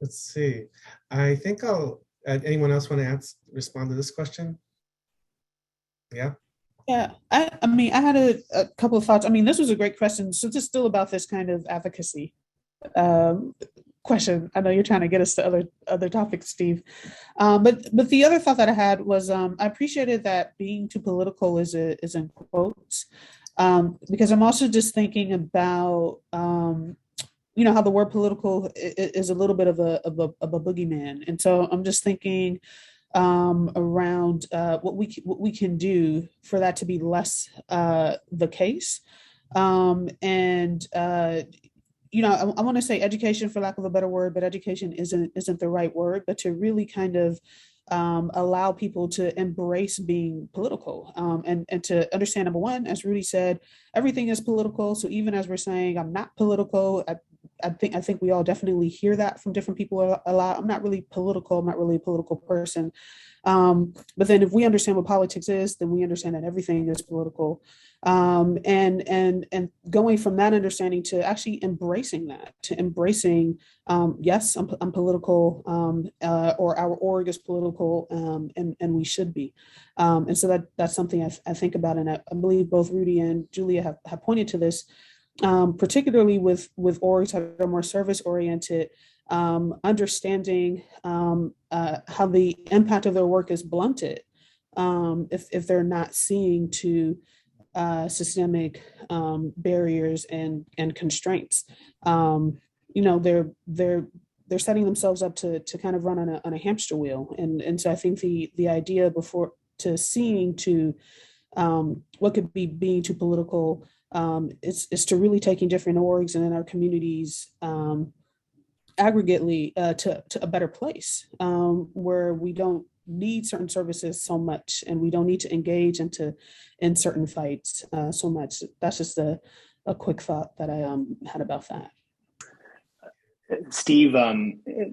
[SPEAKER 1] Let's see. I think anyone else want to respond to this question? Yeah.
[SPEAKER 4] Yeah, I mean, I had a couple of thoughts. I mean, this was a great question. So just still about this kind of advocacy question. I know you're trying to get us to other topics, Steve. But the other thought that I had was I appreciated that being too political is in quotes, because I'm also just thinking about how the word political is a little bit of a boogeyman, and so I'm just thinking around what we can do for that to be less the case. I want to say education, for lack of a better word, but education isn't the right word, but to really kind of allow people to embrace being political, and to understand, number one, as Rudy said, everything is political. So even as we're saying, I'm not political, I think we all definitely hear that from different people a lot. I'm not really political. I'm not really a political person. But then if we understand what politics is, then we understand that everything is political. And going from that understanding to actually embracing that, to embracing, yes, I'm political, or our org is political, and we should be. And so that's something I think about, and I believe both Rudy and Julia have pointed to this, particularly with orgs that are more service oriented, understanding how the impact of their work is blunted if they're not seeing to systemic barriers and constraints. They're setting themselves up to kind of run on a hamster wheel, and so I think the idea before to seeing to what could be being too political is to really taking different orgs and in our communities aggregately to a better place where we don't need certain services so much, and we don't need to engage in certain fights so much. That's just a quick thought that I had about that.
[SPEAKER 3] Steve,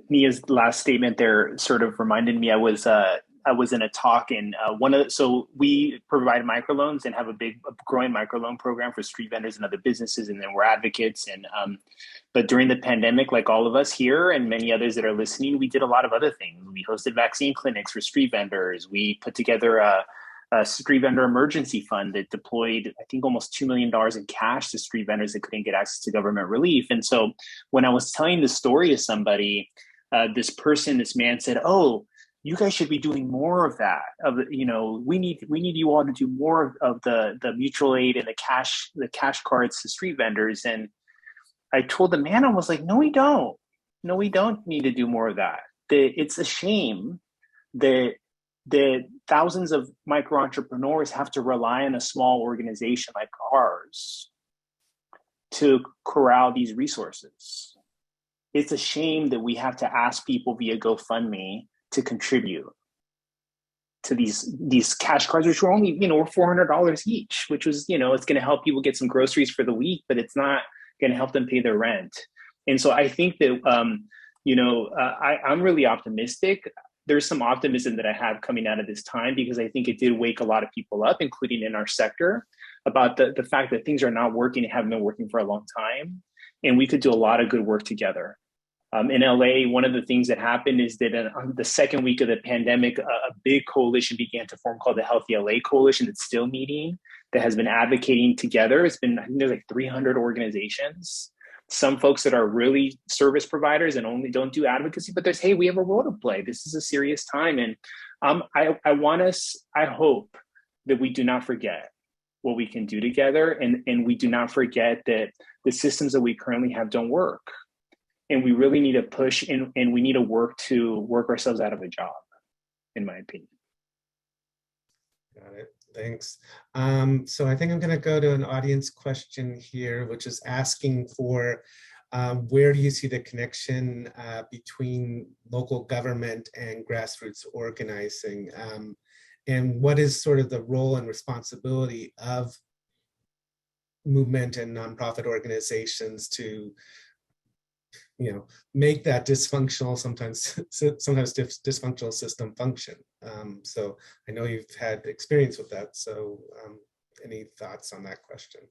[SPEAKER 3] Mia's last statement there sort of reminded me. I was in a talk, and so we provide microloans and have a growing microloan program for street vendors and other businesses, and then we're advocates. And but during the pandemic, like all of us here and many others that are listening, we did a lot of other things. We hosted vaccine clinics for street vendors. We put together a street vendor emergency fund that deployed, I think, almost $2 million in cash to street vendors that couldn't get access to government relief. And so when I was telling the story to somebody, this man said, "Oh, you guys should be doing more of that. We need you all to do more of the mutual aid and the cash cards to street vendors." And I told the man, I was like, "No, we don't. No, we don't need to do more of that. It's a shame that thousands of micro entrepreneurs have to rely on a small organization like ours to corral these resources. It's a shame that we have to ask people via GoFundMe to contribute to these cash cards, which were only, $400 each, which was, it's going to help people get some groceries for the week, but it's not going to help them pay their rent." And so I think that, I'm really optimistic. There's some optimism that I have coming out of this time, because I think it did wake a lot of people up, including in our sector, about the fact that things are not working and haven't been working for a long time. And we could do a lot of good work together. In LA, one of the things that happened is that on the second week of the pandemic, a big coalition began to form called the Healthy LA Coalition. It's still meeting, that has been advocating together. I think there's like 300 organizations. Some folks that are really service providers and only don't do advocacy, but there's, hey, we have a role to play. This is a serious time. And I hope that we do not forget what we can do together. And we do not forget that the systems that we currently have don't work. And we really need to push and we need to work ourselves out of a job, in my opinion.
[SPEAKER 1] Got it. Thanks. So I think I'm going to go to an audience question here, which is asking for where do you see the connection between local government and grassroots organizing? And what is sort of the role and responsibility of movement and nonprofit organizations to make that sometimes dysfunctional system function. So I know you've had experience with that. So any thoughts on that question?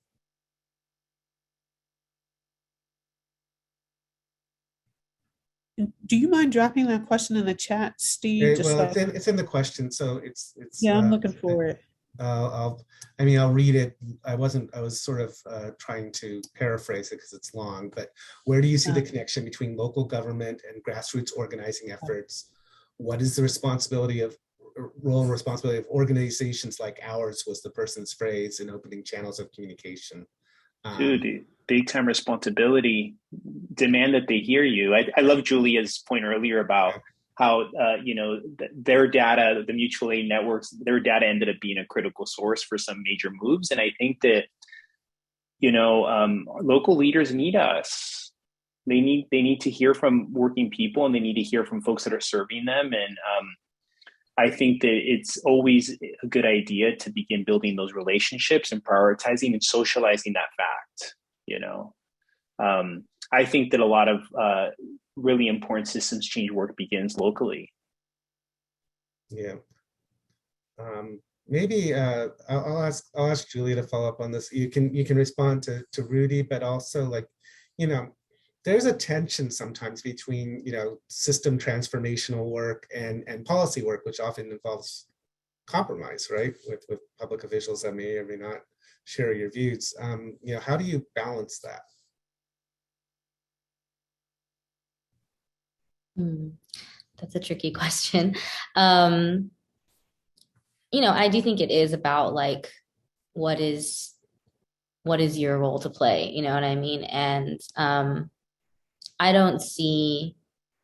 [SPEAKER 4] Do you mind dropping that question in the chat, Steve?
[SPEAKER 1] It's in the question, so it's.
[SPEAKER 4] Yeah, I'm looking for it.
[SPEAKER 1] I'll read it. I was sort of trying to paraphrase it because it's long, but where do you see the connection between local government and grassroots organizing efforts? What is the role and responsibility of organizations like ours, was the person's phrase, in opening channels of communication?
[SPEAKER 3] Dude, big time responsibility. Demand that they hear you. I love Julia's point earlier about how their data, the mutual aid networks, their data ended up being a critical source for some major moves. And I think that local leaders need us. They need to hear from working people, and they need to hear from folks that are serving them. And I think that it's always a good idea to begin building those relationships and prioritizing and socializing that fact. I think that a lot of really important systems change work begins locally.
[SPEAKER 1] Yeah. Maybe I'll ask Julia to follow up on this. You can respond to Rudy, but also, like, there's a tension sometimes between system transformational work and policy work, which often involves compromise, right, with public officials that may or may not share your views. How do you balance that?
[SPEAKER 2] That's a tricky question. I do think it is about, like, what is your role to play? You know what I mean? And I don't see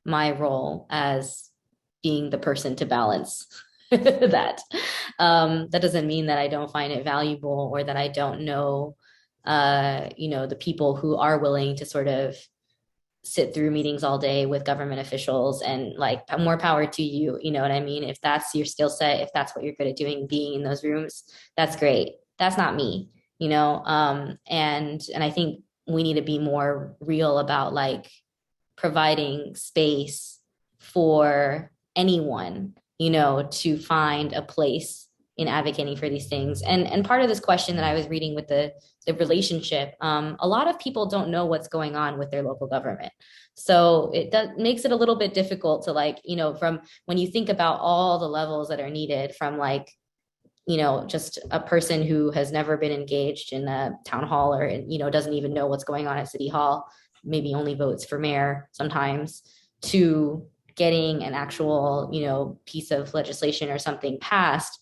[SPEAKER 2] my role as being the person to balance that. That doesn't mean that I don't find it valuable, or that I don't know, the people who are willing to sort of sit through meetings all day with government officials, and, like, more power to you. You know what I mean? If that's your skill set, if that's what you're good at doing, being in those rooms, that's great. That's not me, and I think we need to be more real about, like, providing space for anyone, to find a place in advocating for these things. And part of this question that I was reading with the relationship, a lot of people don't know what's going on with their local government. So makes it a little bit difficult to, like, from when you think about all the levels that are needed, from, like, just a person who has never been engaged in a town hall, or, doesn't even know what's going on at City Hall, maybe only votes for mayor sometimes, to getting an actual, piece of legislation or something passed.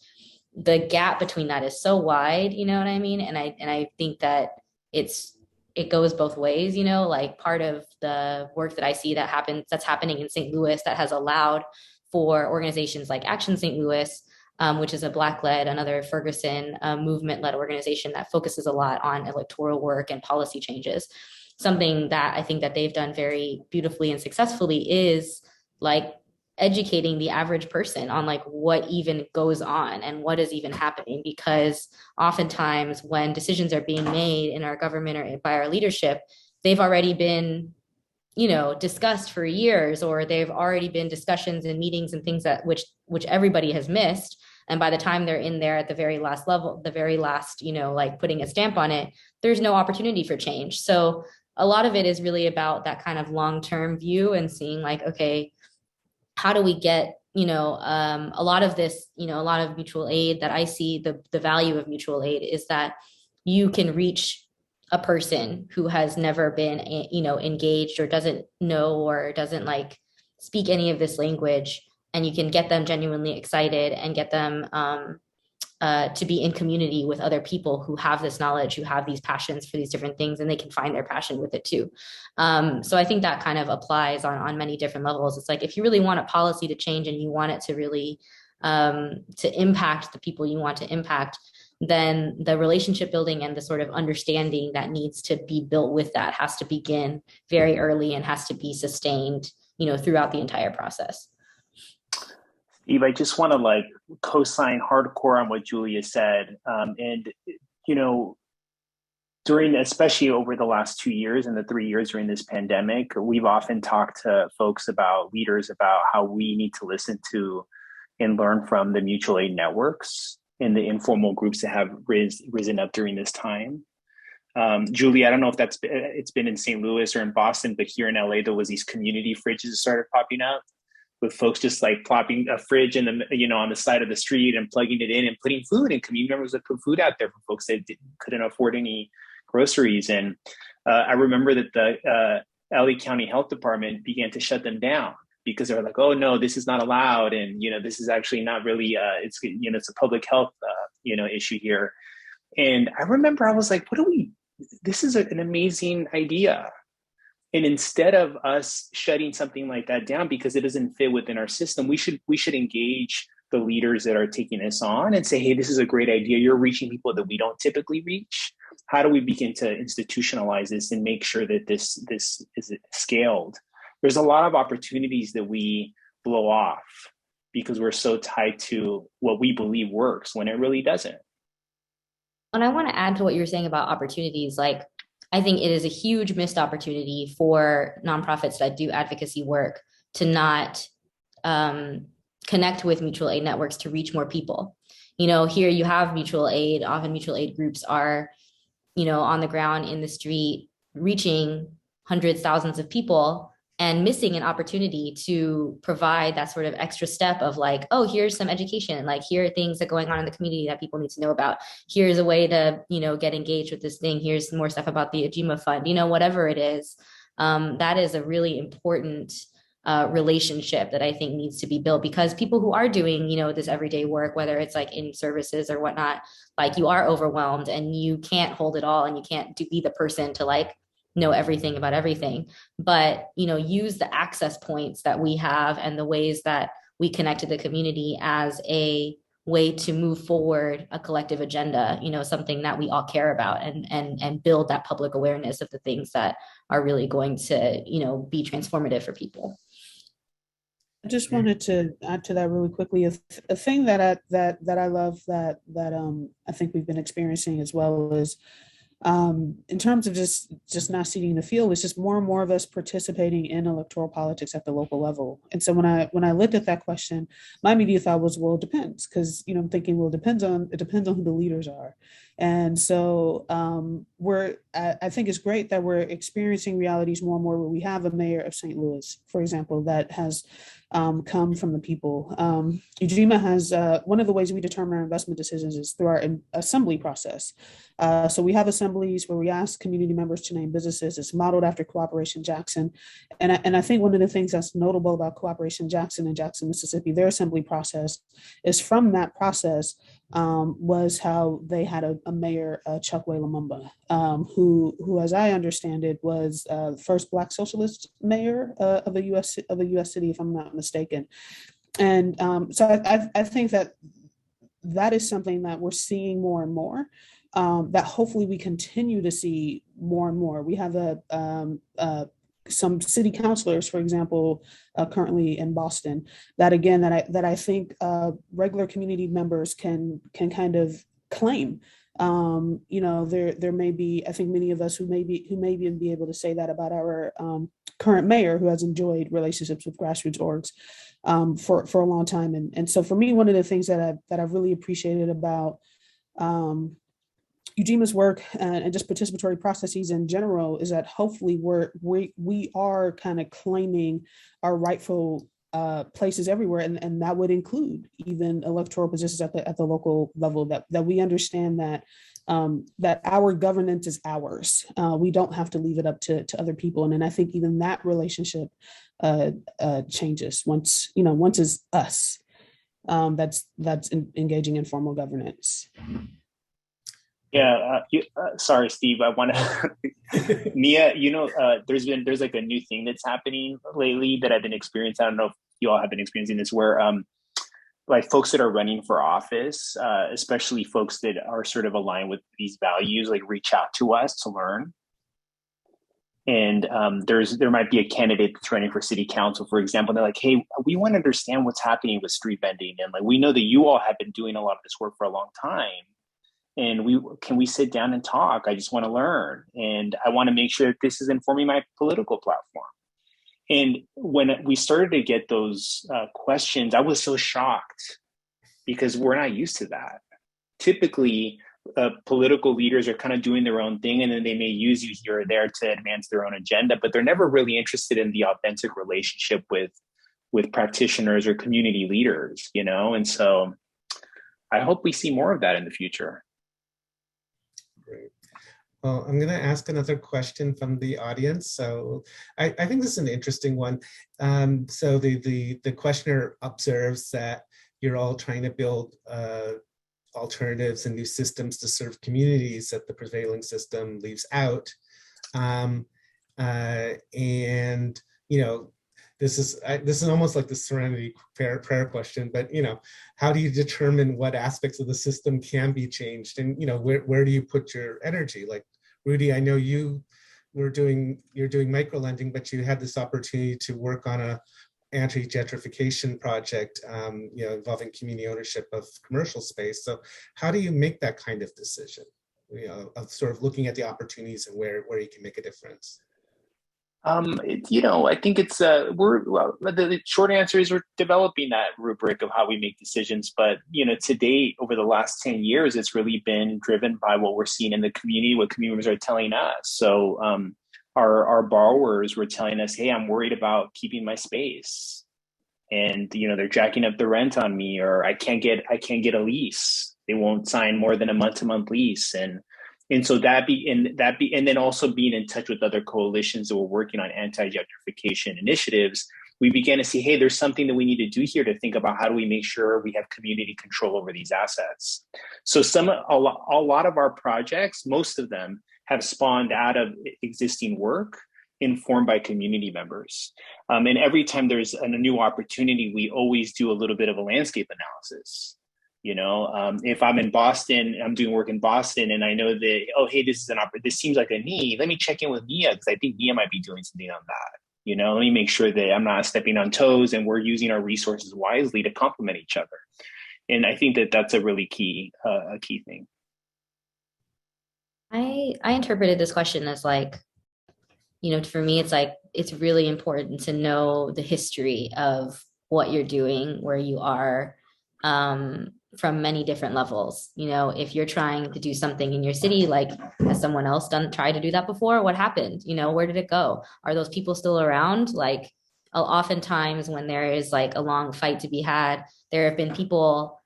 [SPEAKER 2] The gap between that is so wide, you know what I mean? And I think that it goes both ways, like, part of the work that I see that's happening in St. Louis, that has allowed for organizations like Action St. Louis, which is a Black-led, another Ferguson movement-led organization that focuses a lot on electoral work and policy changes. Something that I think that they've done very beautifully and successfully is, like, educating the average person on, like, what even goes on and what is even happening. Because oftentimes when decisions are being made in our government or by our leadership, they've already been, discussed for years, or they've already been discussions and meetings and things that which everybody has missed. And by the time they're in there at the very last level, the very last, like, putting a stamp on it, there's no opportunity for change. So a lot of it is really about that kind of long-term view, and seeing, like, okay, how do we get, a lot of this, a lot of mutual aid that I see, the value of mutual aid is that you can reach a person who has never been, engaged, or doesn't know, or doesn't, like, speak any of this language, and you can get them genuinely excited and get them to be in community with other people who have this knowledge, who have these passions for these different things, and they can find their passion with it too. So I think that kind of applies on many different levels. It's like, if you really want a policy to change and you want it to really to impact the people you want to impact, then the relationship building and the sort of understanding that needs to be built with that has to begin very early, and has to be sustained, throughout the entire process.
[SPEAKER 3] Steve, I just want to, like, co-sign hardcore on what Julia said. And, especially over the last 2 years and the 3 years during this pandemic, we've often talked to folks, leaders, about how we need to listen to and learn from the mutual aid networks and the informal groups that have risen up during this time. Julie, I don't know if it's been in St. Louis or in Boston, but here in LA, there was these community fridges that started popping up, with folks just, like, plopping a fridge in the, on the side of the street and plugging it in and putting food, and community members would put food out there for folks that couldn't afford any groceries. And I remember that the LA County Health Department began to shut them down, because they're like, oh no, this is not allowed. And, this is actually not really, it's a public health, issue here. And I remember I was like, this is an amazing idea. And instead of us shutting something like that down because it doesn't fit within our system, we should engage the leaders that are taking this on and say, hey, this is a great idea. You're reaching people that we don't typically reach. How do we begin to institutionalize this and make sure that this is scaled? There's a lot of opportunities that we blow off because we're so tied to what we believe works when it really doesn't.
[SPEAKER 2] And I want to add to what you were saying about opportunities. Like, I think it is a huge missed opportunity for nonprofits that do advocacy work to not connect with mutual aid networks to reach more people. Here you have mutual aid. Often mutual aid groups are, on the ground in the street, reaching hundreds, thousands of people and missing an opportunity to provide that sort of extra step of like, oh, here's some education. Like, here are things that are going on in the community that people need to know about. Here's a way to, get engaged with this thing. Here's more stuff about the Ujima Fund, whatever it is. That is a really important relationship that I think needs to be built, because people who are doing, this everyday work, whether it's like in services or whatnot, like, you are overwhelmed and you can't hold it all, and you can't be the person to like know everything about everything, but use the access points that we have and the ways that we connect to the community as a way to move forward a collective agenda, something that we all care about, and build that public awareness of the things that are really going to, be transformative for people.
[SPEAKER 4] I just wanted to add to that really quickly. A thing that I love that I think we've been experiencing as well is, in terms of just not seating the field, it's just more and more of us participating in electoral politics at the local level. And so when I looked at that question, my immediate thought was, well, it depends, because I'm thinking, well, it depends on who the leaders are. And so I think it's great that we're experiencing realities more and more where we have a mayor of St. Louis, for example, that has come from the people. Ujima has one of the ways we determine our investment decisions is through our assembly process. So we have assemblies where we ask community members to name businesses. It's modeled after Cooperation Jackson. And I think one of the things that's notable about Cooperation Jackson and Jackson, Mississippi, their assembly process is from that process was how they had a mayor, Chokwe Lumumba, who, as I understand it, was the first Black socialist mayor of a U.S. city, if I'm not mistaken. And so I think that is something that we're seeing more and more, that hopefully we continue to see more and more. We have some city councilors, for example, currently in Boston, that I think regular community members can kind of claim. There may be, I think many of us who may even be able to say that about our current mayor, who has enjoyed relationships with grassroots orgs for a long time. And so for me, one of the things that I've really appreciated about Ujima's work and just participatory processes in general is that hopefully we are kind of claiming our rightful places everywhere, and that would include even electoral positions at the local level. That we understand that that our governance is ours. We don't have to leave it up to other people, and I think even that relationship changes once it's us that's engaging in formal governance.
[SPEAKER 3] Yeah, sorry, Steve. I want to, Mia. There's like a new thing that's happening lately that I've been experiencing. I don't know if you all have been experiencing this, where like folks that are running for office, especially folks that are sort of aligned with these values, like reach out to us to learn. And there might be a candidate that's running for city council, for example. And they're like, hey, we want to understand what's happening with street vending, and like we know that you all have been doing a lot of this work for a long time. And can we sit down and talk? I just want to learn. And I want to make sure that this is informing my political platform. And when we started to get those questions, I was so shocked, because we're not used to that. Typically, political leaders are kind of doing their own thing, and then they may use you here or there to advance their own agenda, but they're never really interested in the authentic relationship with practitioners or community leaders, And so I hope we see more of that in the future.
[SPEAKER 1] Great. Well, I'm going to ask another question from the audience. So I think this is an interesting one. So the questioner observes that you're all trying to build alternatives and new systems to serve communities that the prevailing system leaves out. This is almost like the serenity prayer question, but how do you determine what aspects of the system can be changed, and where do you put your energy? Like Rudy, I know you're doing micro lending, but you had this opportunity to work on a anti-gentrification project, involving community ownership of commercial space. So how do you make that kind of decision? of sort of looking at the opportunities and where you can make a difference?
[SPEAKER 3] I think it's the short answer is we're developing that rubric of how we make decisions. But to date, over the last 10 years, it's really been driven by what we're seeing in the community, what communities are telling us. So our borrowers were telling us, "Hey, I'm worried about keeping my space, and they're jacking up the rent on me, or I can't get a lease. They won't sign more than a month-to-month lease." And so and then also being in touch with other coalitions that were working on anti-gentrification initiatives, we began to see, hey, there's something that we need to do here to think about how do we make sure we have community control over these assets. So a lot of our projects, most of them, have spawned out of existing work informed by community members. And every time there's a new opportunity, we always do a little bit of a landscape analysis. If I'm in Boston, I'm doing work in Boston, and I know that, oh, hey, this seems like a need. Let me check in with Mia, because I think Mia might be doing something on that. Let me make sure that I'm not stepping on toes and we're using our resources wisely to complement each other. And I think that that's a really key thing.
[SPEAKER 2] I interpreted this question as like, for me, it's like, it's really important to know the history of what you're doing, where you are, from many different levels. If you're trying to do something in your city, like, has someone else tried to do that before? What happened? Where did it go? Are those people still around? Like, oftentimes when there is like a long fight to be had, there have been people,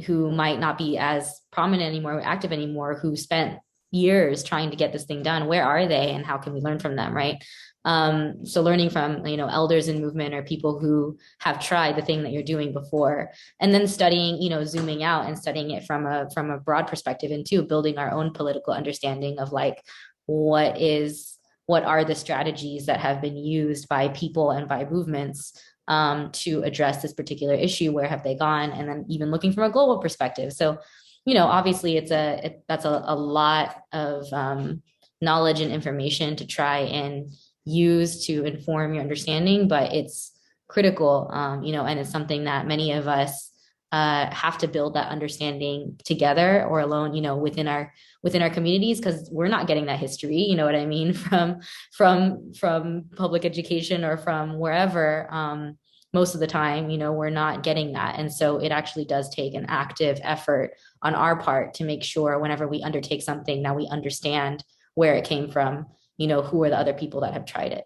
[SPEAKER 2] who might not be as prominent anymore, active anymore, who spent years trying to get this thing done. Where are they, and how can we learn from them, right? So learning from, elders in movement, or people who have tried the thing that you're doing before, and then studying, zooming out and studying it from a broad perspective, and too, building our own political understanding of like, what are the strategies that have been used by people and by movements to address this particular issue? Where have they gone? And then even looking from a global perspective. So, obviously that's a lot of knowledge and information to try and use to inform your understanding, but it's critical, and it's something that many of us have to build that understanding together or alone, within our communities, because we're not getting that history, you know what I mean, from public education or from wherever. Most of the time, we're not getting that. And so it actually does take an active effort on our part to make sure whenever we undertake something, that we understand where it came from, who are the other people that have tried it.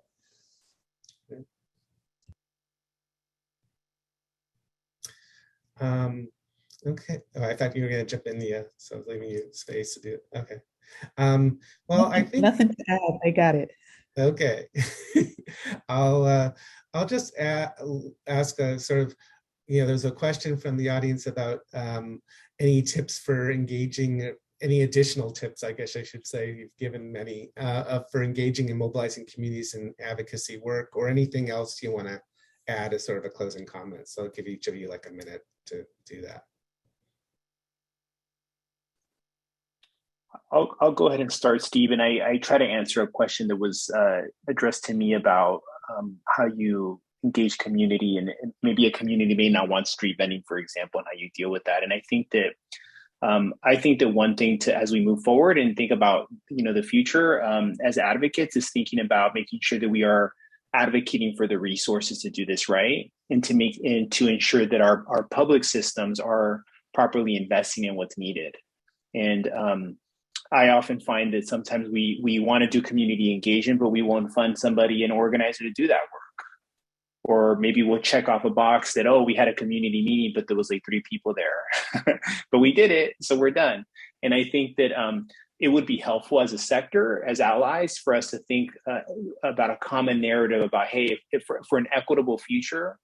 [SPEAKER 1] Okay. Oh, I thought you were going to jump in, Nia, so I was leaving you space to do it. Okay. Well, I think
[SPEAKER 4] nothing to add. I got it.
[SPEAKER 1] Okay. I'll just ask a sort of, there's a question from the audience about any tips for engaging, any additional tips, I guess I should say. You've given many for engaging and mobilizing communities in advocacy work, or anything else you want to add as sort of a closing comment. So I'll give each of you like a minute to do that.
[SPEAKER 3] I'll go ahead and start, Steve. And I try to answer a question that was addressed to me about how you engage community, and maybe a community may not want street vending, for example, and how you deal with that. And I think that one thing to, as we move forward and think about, the future as advocates, is thinking about making sure that we are advocating for the resources to do this right, and to ensure that our public systems are properly investing in what's needed. And I often find that sometimes we want to do community engagement, but we won't fund somebody, an organizer, to do that work. Or maybe we'll check off a box that, oh, we had a community meeting, but there was like 3 people there, but we did it, so we're done. And I think that it would be helpful as a sector, as allies, for us to think about a common narrative about, hey, if for an equitable future,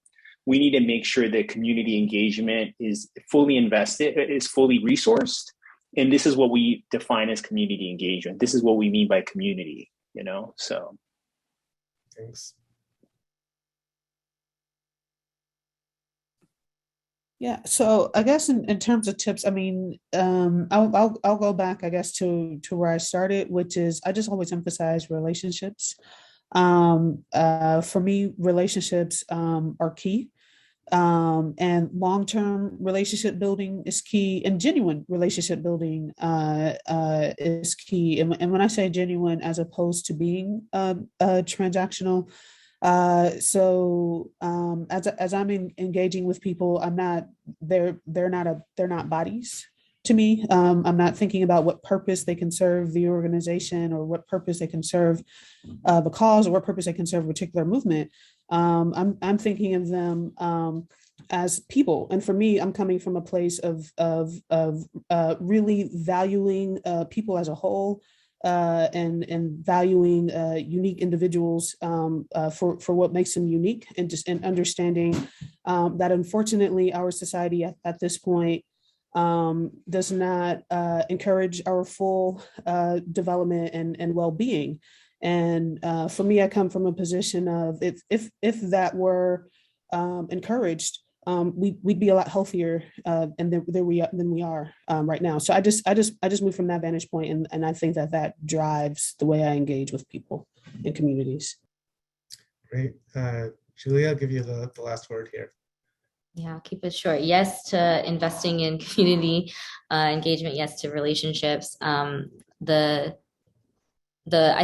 [SPEAKER 3] we need to make sure that community engagement is fully invested, is fully resourced. And this is what we define as community engagement. This is what we mean by community, so.
[SPEAKER 1] Thanks.
[SPEAKER 4] Yeah, so I guess in terms of tips, I mean, I'll go back, I guess, to where I started, which is I just always emphasize relationships. For me, relationships are key. And long-term relationship building is key, and genuine relationship building is key. And when I say genuine, as opposed to being transactional, as I'm engaging with people, I'm not they're not bodies to me. I'm not thinking about what purpose they can serve the organization, or what purpose they can serve the cause, or what purpose they can serve a particular movement. I'm thinking of them as people, and for me, I'm coming from a place of really valuing people as a whole, and valuing unique individuals for what makes them unique, and just and understanding that unfortunately our society at this point does not encourage our full development and well-being. And for me, I come from a position of if that were encouraged, we'd be a lot healthier than we are right now. So I just moved from that vantage point, and I think that drives the way I engage with people in communities.
[SPEAKER 1] Great. Julia, I'll give you the last word here.
[SPEAKER 2] Yeah, I'll keep it short. Yes to investing in community engagement. Yes to relationships. I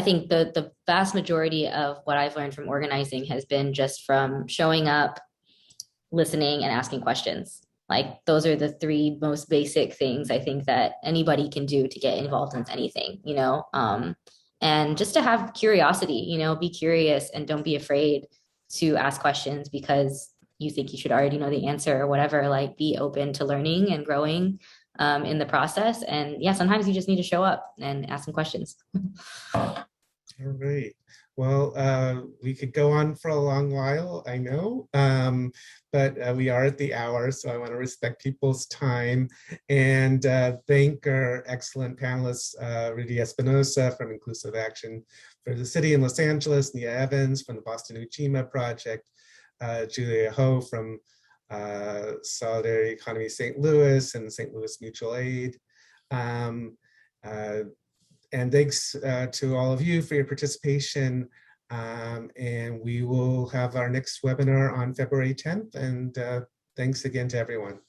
[SPEAKER 2] think the vast majority of what I've learned from organizing has been just from showing up, listening, and asking questions. Like, those are the three most basic things I think that anybody can do to get involved in anything, and just to have curiosity, be curious and don't be afraid to ask questions because you think you should already know the answer or whatever. Like, be open to learning and growing in the process. And yeah, sometimes you just need to show up and ask some questions.
[SPEAKER 1] All right. Well, we could go on for a long while, I know, but we are at the hour, so I want to respect people's time and thank our excellent panelists, Rudy Espinosa from Inclusive Action for the City in Los Angeles, Nia Evans from the Boston Ujima Project, Julia Ho from Solidarity Economy St. Louis and St. Louis Mutual Aid. And thanks to all of you for your participation. And we will have our next webinar on February 10th. And thanks again to everyone.